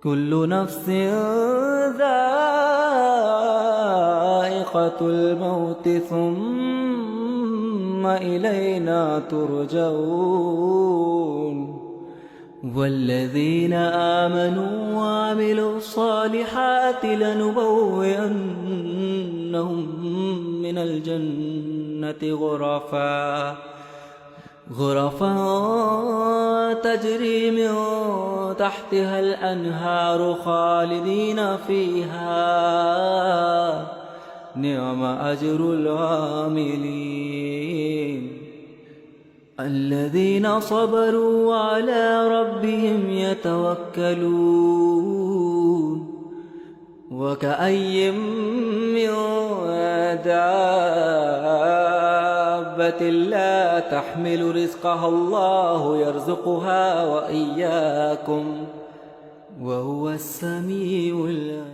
كل نفس ذائقة الموت ثم إلينا ترجعون. والذين آمنوا وعملوا الصالحات لنبوئنهم من الجنة غرفا تجري من تحتها الأنهار خالدين فيها، نعم أجر العاملين. الذين صبروا وعلى ربهم يتوكلون. وكأي من دابة لا تحمل رزقها الله يرزقها وإياكم وهو السميع العليم.